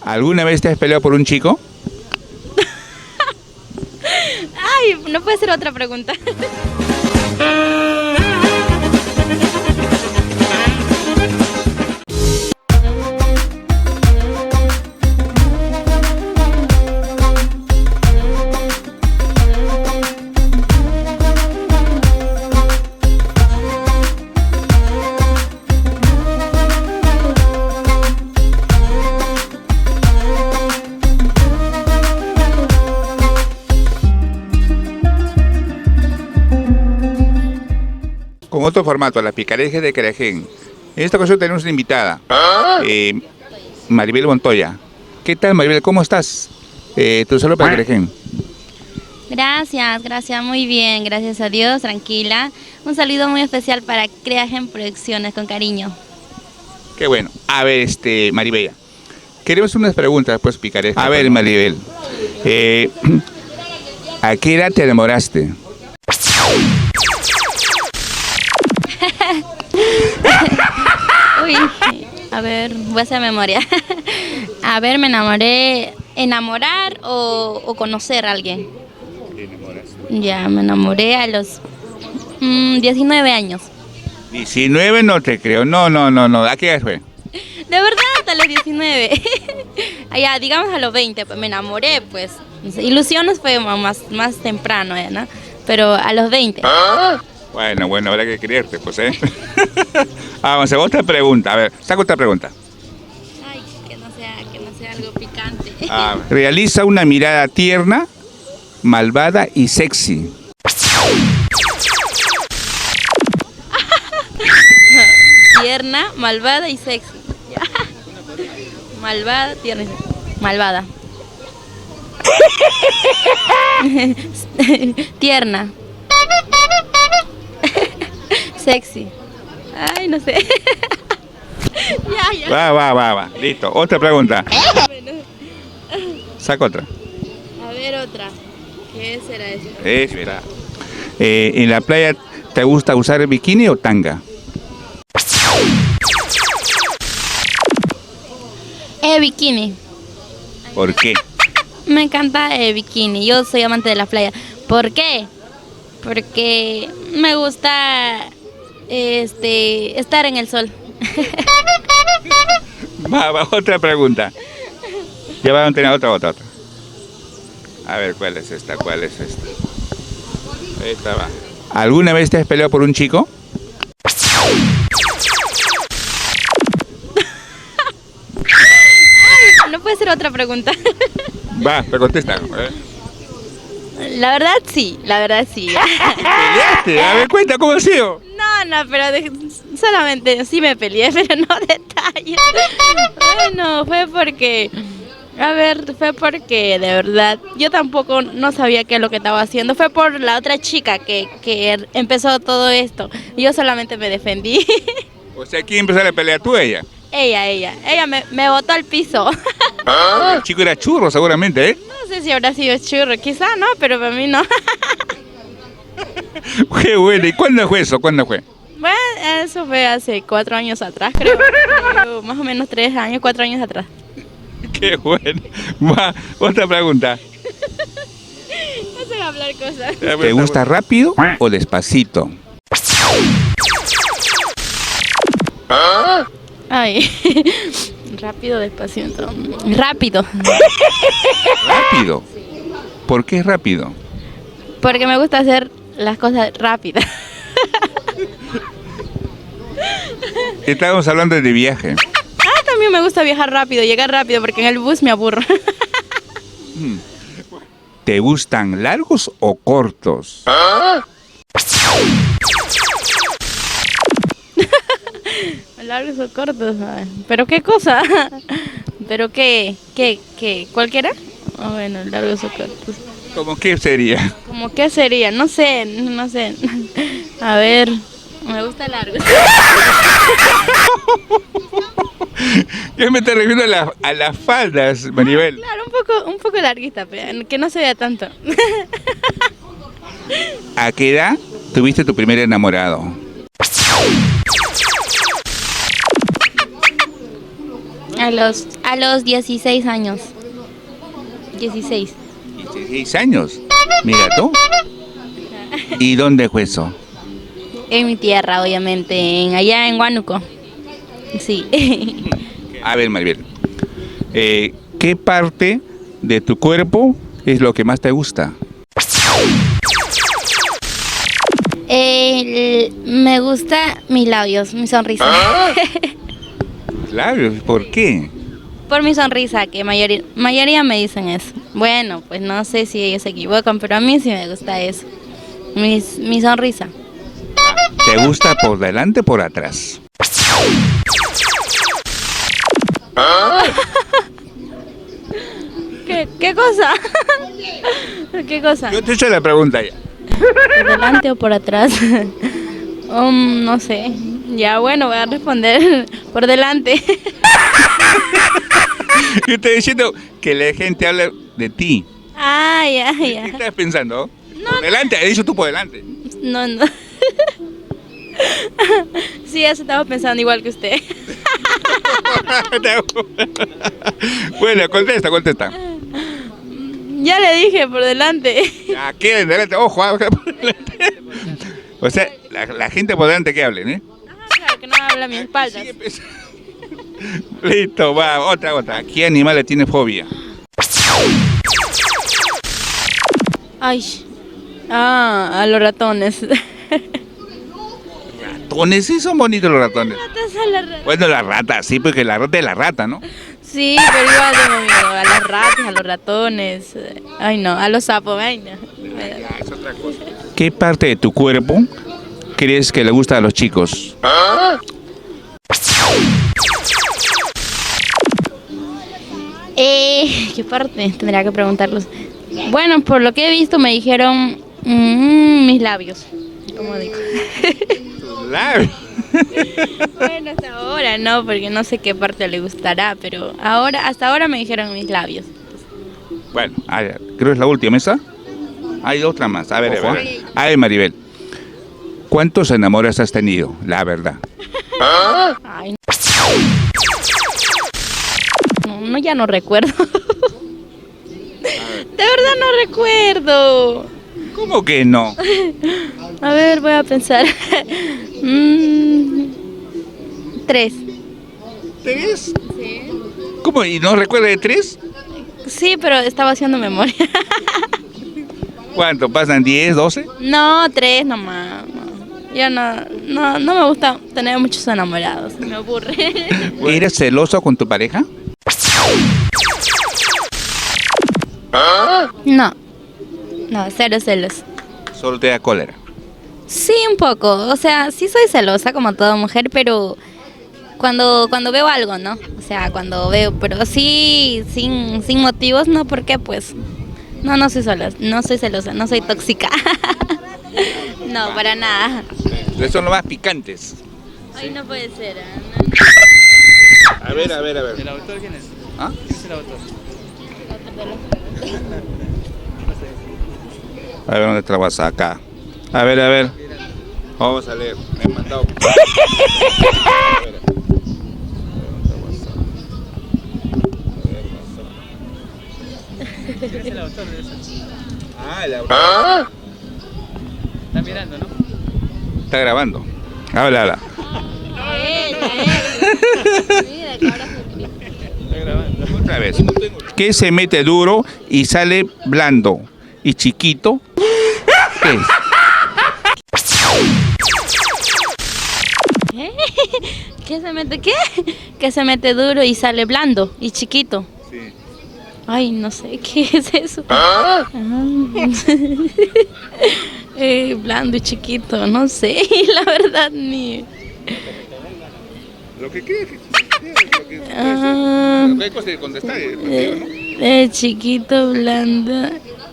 ¿Alguna vez te has peleado por un chico? Ay, no puede ser otra pregunta. Con otro formato, las picarejas de Carajén. En esta ocasión tenemos una invitada, Maribel Montoya. ¿Qué tal, Maribel? ¿Cómo estás? Tu saludo para Carajén. Gracias, muy bien, gracias a Dios, tranquila. Un saludo muy especial para Creagen Producciones, con cariño. Qué bueno. A ver, Maribel, queremos unas preguntas, pues, picarejas. A ver, Maribel, ¿a qué edad te enamoraste? Uy, a ver, voy a hacer memoria. A ver, me enamoré. ¿Enamorar o conocer a alguien? ¿Te enamoraste? Ya, me enamoré a los 19 años. 19 no te creo, no. ¿A qué edad fue? De verdad, hasta los 19. Ya, digamos a los 20, pues me enamoré, pues. Ilusiones fue más temprano, ¿no? Pero a los 20. Bueno, habrá que creerte, pues, ¿eh? Vamos a otra pregunta. A ver, saca otra pregunta. Ay, que no sea algo picante. Realiza una mirada tierna, malvada y sexy. Tierna, malvada y sexy. Malvada, tierna y sexy. Malvada. Tierna. Sexy. Ay, no sé. Ya. Va. Listo. Otra pregunta. Saca otra. A ver, otra. ¿Qué será eso? Espera. ¿En la playa te gusta usar bikini o tanga? Bikini. ¿Por qué? Me encanta bikini. Yo soy amante de la playa. ¿Por qué? Porque me gusta estar en el sol. Va, otra pregunta. Ya van a tener otra. A ver, ¿cuál es esta? Esta va. ¿Alguna vez te has peleado por un chico? No puede ser otra pregunta. Va, te contesta. La verdad sí. ¿Peleaste? A ver, cuenta, ¿cómo ha sido? No, pero solamente sí me peleé, pero no detalles. Bueno, fue porque de verdad, yo tampoco no sabía qué es lo que estaba haciendo. Fue por la otra chica que empezó todo esto. Yo solamente me defendí. O sea, ¿quién empezó a pelear, tú o ella? Ella me botó al piso. El chico era churro, seguramente, ¿eh? No sé si habrá sido churro, quizá no, pero para mí no. Qué bueno. ¿Y cuándo fue eso? ¿Cuándo fue? Bueno, eso fue hace 4 años atrás, creo. Más o menos 3 años, 4 años atrás. Qué bueno. Va, otra pregunta. No sé hablar cosas. ¿Te gusta rápido o despacito? Ay, rápido, despacito. Rápido. ¿Rápido? ¿Por qué rápido? Porque me gusta hacer las cosas rápidas. Estábamos hablando de viaje. También me gusta viajar rápido, llegar rápido, porque en el bus me aburro. ¿Te gustan largos o cortos? Largos o cortos, pero qué cosa. Pero qué, ¿cualquiera? Bueno, largos o cortos. ¿Cómo qué sería? ¿Cómo qué sería? No sé. A ver, me gusta largos. Yo me estoy refiriendo a las faldas, Maribel. Claro, un poco larguita, pero que no se vea tanto. ¿A qué edad tuviste tu primer enamorado? A los 16 años. 16. 16 años. Mira tú. ¿Y dónde fue eso? En mi tierra, obviamente, allá en Huánuco. Sí. A ver, Maribel. ¿Qué parte de tu cuerpo es lo que más te gusta? Me gusta mis labios, mi sonrisa. Labios, ¿por qué? Por mi sonrisa, que mayoría me dicen eso. Bueno, pues no sé si ellos se equivocan, pero a mí sí me gusta eso. Mi sonrisa. ¿Te gusta por delante o por atrás? ¿Qué cosa? ¿Qué cosa? Yo te he hecho la pregunta ya. ¿Por delante o por atrás? No sé. Ya bueno, voy a responder por delante. Yo estoy diciendo que la gente habla de ti. Ah, ya, ¿Qué ya. estás pensando? Por delante, he dicho tú por delante. No. Sí, eso estaba pensando igual que usted. Bueno, contesta. Ya le dije por delante. Ya, ¿qué? Delante, ojo, por delante. O sea, la gente por delante que hablen, ¿eh? Claro que no habla a mi espalda. Sigue pensando. Listo, va, otra. ¿Qué animal le tiene fobia? Ay. A los ratones. Ratones, sí son bonitos los ratones. Ratas a la rata. Bueno, la rata, sí, porque la rata es la rata, ¿no? Sí, pero igual tengo miedo a las ratas, a los ratones. Ay, no, a los sapos, ay, no. Ya, es otra cosa. ¿Qué parte de tu cuerpo crees que le gusta a los chicos? ¿Qué parte? Tendría que preguntarlos. Bueno, por lo que he visto me dijeron mis labios, como digo. Labios. Bueno, hasta ahora no, porque no sé qué parte le gustará, pero hasta ahora me dijeron mis labios. Bueno, creo que es la última, ¿esa? Hay otra más. A ver. A ver, Maribel. ¿Cuántos enamoros has tenido? La verdad. Ay, no, ya no recuerdo. De verdad no recuerdo. ¿Cómo que no? A ver, voy a pensar. 3. ¿Tres? Sí. ¿Cómo? ¿Y no recuerda de tres? Sí, pero estaba haciendo memoria. ¿Cuánto? ¿Pasan 10, 12? No, 3 nomás. No. Yo no me gusta tener muchos enamorados. Me aburre. ¿Eres celoso con tu pareja? No, cero celos. Solo te da cólera. Sí, un poco. O sea, sí soy celosa como toda mujer, pero cuando veo algo, ¿no? O sea, cuando veo, pero sí, sin motivos, ¿no? Porque pues, no soy celosa, no soy tóxica. No, para nada. Esos son los más picantes. Ay, no puede ser. A ver. ¿El autor quién es? ¿Ah? ¿Quién es el autor? A ver, ¿dónde trabajas? Acá. A ver. Vamos a leer. Me han mandado. ¿Quién es el autor de eso? El autor. Está mirando, ¿no? Está grabando. Habla. Mira, que ahora se Está grabando. Otra vez. ¿Qué se mete duro y sale blando y chiquito? ¿Qué es? ¿Qué se mete qué? Que se mete duro y sale blando y chiquito. Sí. Ay, no sé qué es eso. Blando y chiquito, no sé, la verdad ni. Lo que crees. Hay cosas que contestar. Chiquito, blando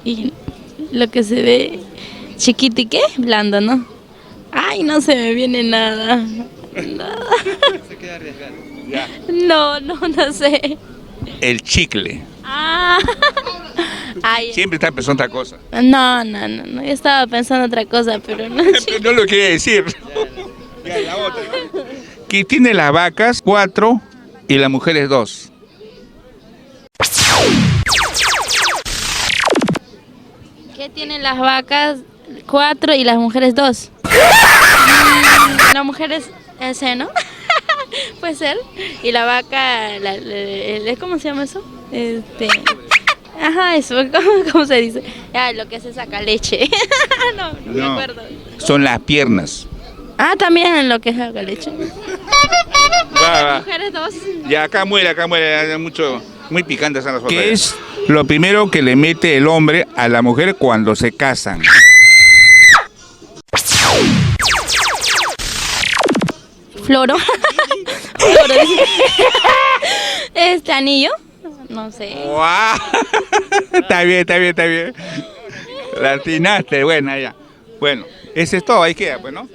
y lo que se ve chiquito y qué, blando, ¿no? Ay, no se me viene nada. Se queda arriesgado. Ya. No sé. El chicle. Ah. Ay, Siempre está pensando otra cosa. no, yo estaba pensando otra cosa, pero no. No lo quería decir. Ya, la otra. Que tiene las vacas 4 y las mujeres 2. ¿Qué tienen las vacas? 4 y las mujeres 2. Las mujeres ese, ¿no? Puede ser. Y la vaca, ¿cómo se llama eso? Ajá, eso, ¿cómo se dice? Lo que se saca leche. No me acuerdo. Son las piernas. Ah, también lo que es saca leche. Va. Mujeres 2. Ya acá muere, muy picantes son las fotos. ¿Qué es lo primero que le mete el hombre a la mujer cuando se casan? Floro. Floro. Anillo. No sé. ¡Guau! Está bien. La atinaste, buena ya. Bueno, ese es todo, ahí queda, pues, ¿no?